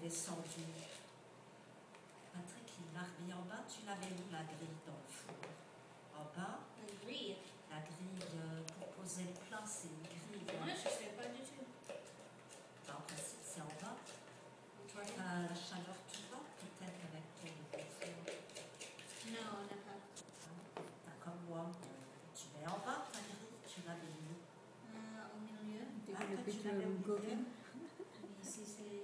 descendu. Patrick, il l'a remis en bas. Tu l'avais où la grille dans le four? En bas? La grille? La grille pour poser le plat, c'est une grille. Moi, je ne sais pas du tout. En principe, c'est en bas. Toi, tu as la chaleur tout bas, peut-être avec ton four. Non, on n'a pas. T'as comme moi. Tu mets en bas ta grille, tu l'as mis où? Au milieu. Ah, toi, tu l'as mis au milieu. Mais ici, c'est...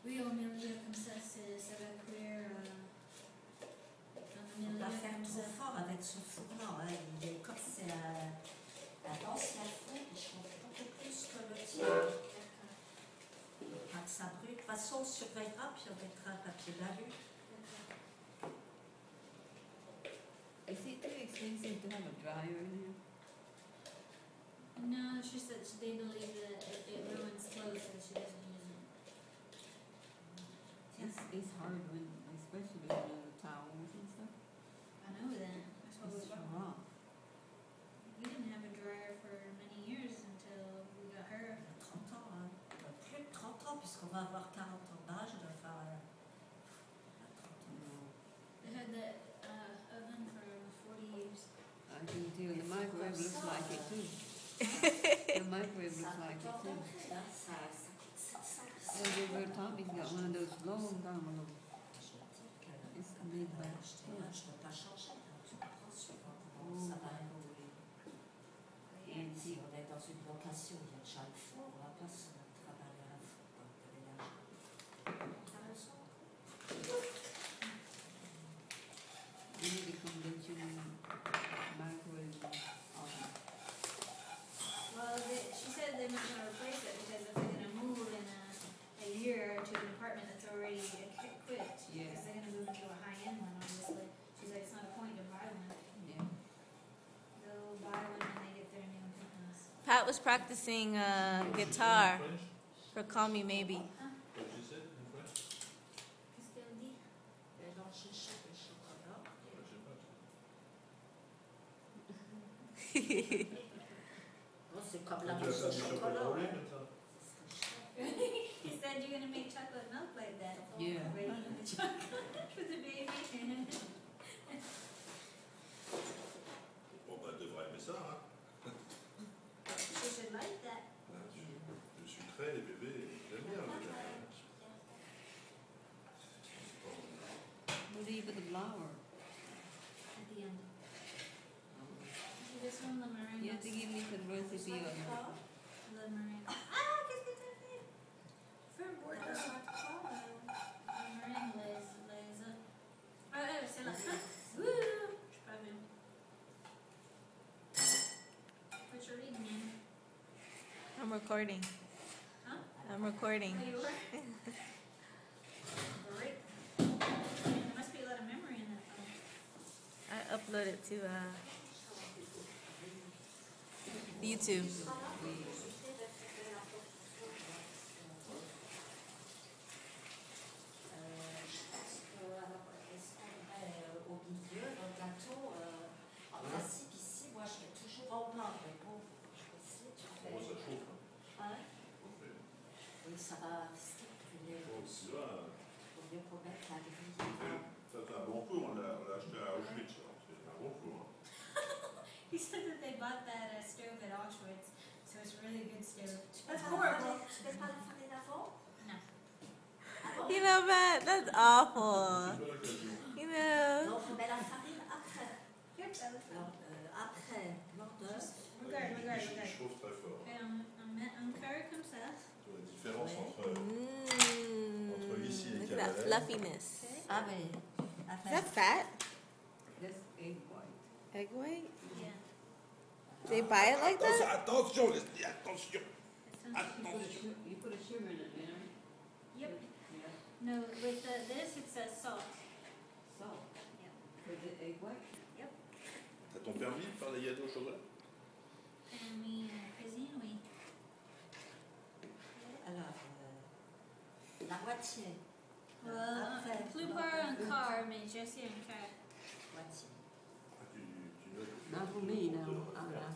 Oui, au milieu, comme ça, ça va cuire dans le milieu. On va faire comme trop ça. fort avec ce four-là. Hein. Comme c'est un ancien four, il chauffe beaucoup plus que le tien. Pas que ça brûle. De toute façon, on surveillera, puis on mettra un papier d'alu. Is it too expensive to have a dryer in here? No, she said they believe that it ruins clothes, so she doesn't use it. It's hard when, especially with the towels and stuff. I know that. That's what It's we bought. raw. We didn't have a dryer for many years until we got her. 30 ans, hein. Plus de 30 ans, puisqu'on va avoir 40 ans d'âge. Enfin, 30 ans. They had that oven for 40 years. I can tell the microwave looks like it too. The microwave looks like it too. Oh, Tommy's got one of those long down below. It's made by Je ne peux pas changer. Tu comprends, suivant comment ça va évoluer. Et si on est dans une location, il y a déjà le four, on va pas se travailler à la four pour déménager. T'as raison. You need a conventional microwave oven. Well, she said they're not going to replace it because if they're going to move in a year to an apartment that's already equipped, Yeah. because they're going to move into a high-end one, obviously. She's like, it's not a point to buy one. Yeah. They'll buy one when they get their new house. Pat was practicing guitar for Call Me Maybe. What did you say in French? Qu'est-ce qu'elle dit? Mélanger chaque chocolat. Je sais pas. Oh, c'est comme la Tu vas mousse faire au du chocolat chocolat. roulé Hein. comme ça? He said you're going to make chocolate milk like that. Yeah. Ready for the chocolate for the baby. Bon, bah, elle devrait aimer ça, hein. She should like that. Je suis très les bébés, j'aime bien les bébés. What do you put the flour? At the end. This one, the meringue. You have to give me the recipe of it. The meringue. Ah, qu'est-ce que t'as fait? Fais boire de ça. Le meringue les a. Ah, c'est la fin. Wouh! Je suis pas bien. What you reading, man? I'm recording. Huh? I'm recording. Oh, you were? Great. There must be a lot of memory in that phone. I uploaded to YouTube. Au milieu, le gâteau, en principe ici, moi je mets toujours en bas, mais bon, ici tu fais. Bon, ça chauffe. Hein. Ouais. Okay. Oui, ça va stimuler. Bon, tu vois, Au mieux qu'on mette la grille. ça c'est un bon four, on l'a acheté à Auschwitz, hein. C'est un bon four. Hein. He said that they bought that stove at Auschwitz, so it's a really good stove. Tu That's mets pas la horrible. farine- Tu mets pas la farine avant? No. You know, Matt, that's awful. C'est pas l'occasion. You know. Donc on met la farine après. Here, Bella. Alors, après, lors de. Regarde. Il chauffe très fort. Okay, un carré comme ça. Tu vois la différence entre ici et Look at that Canada. fluffiness. Okay. Ah, mais. Is that fat? That's egg white. Egg white? Yeah. They buy it like that? Attention, Leslie, attention. You put a sugar in it, you know? Yep. Yeah. No, with this it says salt. Salt. Yep. For the egg white? Yep. T'as ton permis de faire des gâteaux au chocolat? And we cuisine, we. Alors, la moitié. Well, plus pas un quart, mais je sais un quart. Moitié. Tu notes. Not for me, no. I'm not.